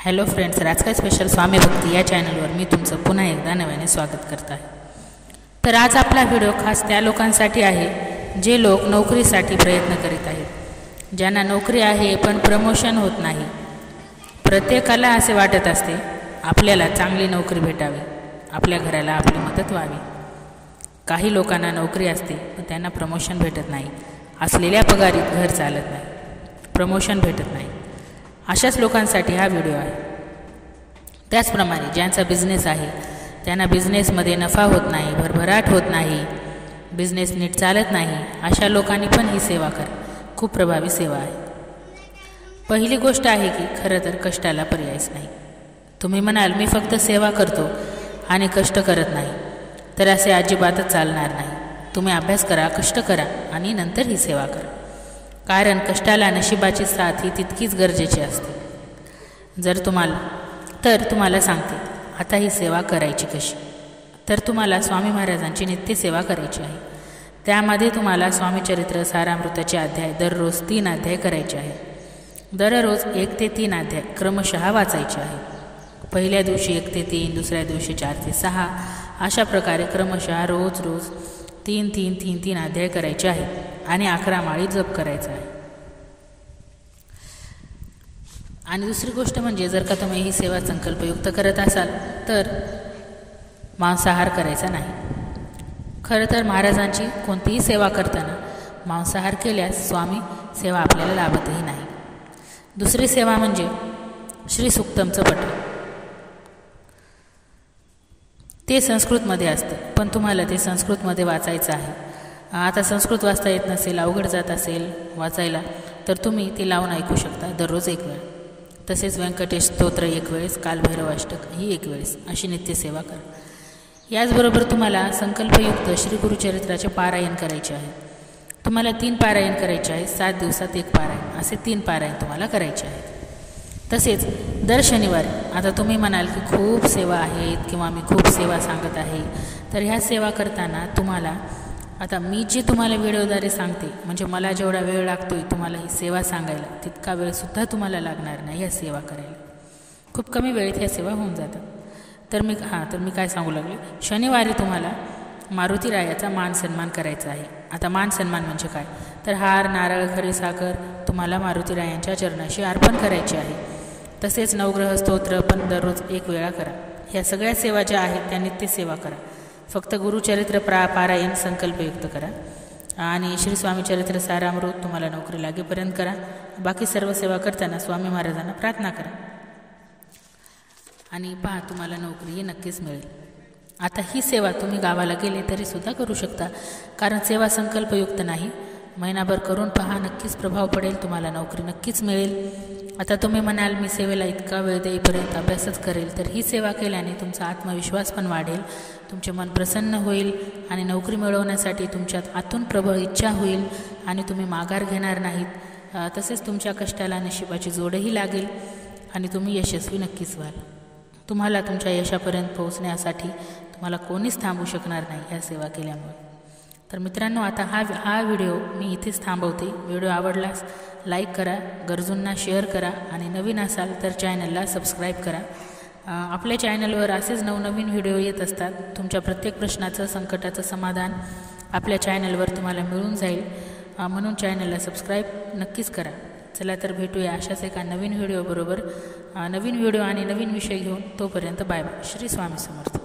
Hello friends, राजकाय special स्वामी भक्ती या चॅनलवर मी तुमचं पुन्हा एकदा नव्याने स्वागत करत आहे। तर आज आपला व्हिडिओ खास त्या लोकांसाठी आहे जे लोक नोकरीसाठी प्रयत्न करीत आहेत, ज्यांना नोकरी आहे पण प्रमोशन होत नाही। प्रत्येकाला असे वाटत असते आपल्याला चांगली नोकरी भेटावी, आपल्या घराला आपली मदत व्हावी। काही लोकांना नोकरी असते पण त्यांना प्रमोशन भेटत नाही, असलेल्या पगारीत घर चालत नाही, प्रमोशन भेटत नाही। अशाच लोकांसाठी हा व्हिडिओ आहे। त्याचप्रमाणे ज्यांचा बिझनेस आहे त्यांना बिझनेसमध्ये नफा होत नाही, भरभराट होत नाही, बिझनेस नीट चालत नाही, अशा लोकांनी पण ही सेवा करा। खूप प्रभावी सेवा आहे। पहिली गोष्ट आहे की खरं तर कष्टाला पर्यायच नाही। तुम्ही म्हणाल मी फक्त सेवा करतो आणि कष्ट करत नाही, तर असे अजिबातच चालणार नाही। तुम्ही अभ्यास करा, कष्ट करा आणि नंतर ही सेवा करा, कारण कष्टाला नशिबाची साथ ही तितकीच गरजेची असते। तुम्हाला सांगते आता ही सेवा करायची कशी। तर तुम्हाला स्वामी महाराजांची नित्य सेवा करायची आहे। त्यामध्ये तुम्हाला स्वामी चरित्र सारामृताचे अध्याय दररोज 3 अध्याय करायचे आहे। दररोज 1 ते 3 अध्याय क्रमशः वाचायचे आहे। पहिल्या दिवशी 1 ते 3, दुसऱ्या दिवशी 4 ते 6, अशा प्रकारे क्रमशः रोज 3 अध्याय करायचे आहेत आणि 11 माळी जप करायचा आहे। आणि दुसरी गोष्ट म्हणजे जर का तुम्ही ही सेवा संकल्पयुक्त करत असाल तर मांसाहार करायचा नाही। खरं तर महाराजांची कोणतीही सेवा करताना मांसाहार केल्यास स्वामी सेवा आपल्याला लाभतही नाही। दुसरी सेवा म्हणजे श्री सुक्तमचं पठण। ते संस्कृतमध्ये असतं पण तुम्हाला ते संस्कृतमध्ये वाचायचं आहे। आता संस्कृत वाचता येत नसेल, अवघड जात असेल वाचायला, तर तुम्ही ते लावून ऐकू शकता दररोज 1 वेळ। तसेच व्यंकटेश स्तोत्र 1 वेळेस, कालभैरव अष्टक ही 1 वेळेस, अशी नित्यसेवा करा। याचबरोबर तुम्हाला संकल्पयुक्त श्री गुरुचरित्राचे पारायण करायचे आहे। तुम्हाला 3 पारायण करायचे आहे, 7 दिवसात 1 पारायण, असे 3 पारायण तुम्हाला करायचे आहे। तसेच दर शनिवारी, आता तुम्ही म्हणाल की खूप सेवा आहेत किंवा मी खूप सेवा सांगत आहे, तर ह्या सेवा करताना तुम्हाला आता मी जी तुम्हाला व्हिडिओद्वारे सांगते, म्हणजे मला जेवढा वेळ लागतोय तुम्हाला ही सेवा सांगायला, तितका वेळसुद्धा तुम्हाला लागणार नाही ह्या सेवा करायला। खूप कमी वेळेत ह्या सेवा होऊन जातात। तर मी काय सांगू लागले, शनिवारी तुम्हाला मारुती रायाचा मान सन्मान करायचा आहे। आता मान सन्मान म्हणजे काय, तर हार, नारळ, खरी साखर तुम्हाला मारुती रायांच्या चरणाशी अर्पण करायचे आहे। तसेच नवग्रह स्तोत्र पण दररोज 1 वेळा करा। ह्या सगळ्या सेवा ज्या आहेत त्या नित्य सेवा करा। फक्त गुरुचरित्र पारायण संकल्पयुक्त करा आणि श्री स्वामी चरित्र सारामृत तुम्हाला नोकरी लागेपर्यंत करा। बाकी सर्व सेवा करताना स्वामी महाराजांना प्रार्थना करा आणि पहा तुम्हाला नोकरी ही नक्कीच मिळेल। आता ही सेवा तुम्ही गावाला गेले तरी सुद्धा करू शकता, कारण सेवा संकल्पयुक्त नाही। महिनाभर करून पहा, नक्कीच प्रभाव पडेल, तुम्हाला नोकरी नक्कीच मिळेल। आता तुम्ही म्हणाल मी सेवेला इतका वेळ देईपर्यंत अभ्यासच करेल, तर ही सेवा केल्याने तुमचा आत्मविश्वास पण वाढेल, तुमचे मन प्रसन्न होईल आणि नोकरी मिळवण्यासाठी तुमच्यात आतून प्रबळ इच्छा होईल आणि तुम्ही माघार घेणार नाहीत। तसेच तुमच्या कष्टाला नशिबाची जोडही लागेल आणि तुम्ही यशस्वी नक्कीच व्हाल। तुम्हाला तुमच्या यशापर्यंत पोहोचण्यासाठी तुम्हाला कोणीच थांबवू शकणार नाही ह्या सेवा केल्यामुळे। तर मित्रांनो, आता हा व्हिडिओ मी इथेच थांबवते। व्हिडिओ आवडल्यास लाईक करा, गरजूंना शेअर करा आणि नवीन असाल तर चॅनलला सबस्क्राईब करा। आपल्या चॅनलवर असेच नवनवीन व्हिडिओ येत असतात। तुमच्या प्रत्येक प्रश्नाचं, संकटाचं समाधान आपल्या चॅनलवर तुम्हाला मिळून जाईल, म्हणून चॅनलला सबस्क्राईब नक्कीच करा। चला तर भेटूया अशाच एका नवीन व्हिडिओबरोबर, नवीन व्हिडिओ आणि नवीन विषय घेऊन। तोपर्यंत बाय बाय। श्री स्वामी समर्थ।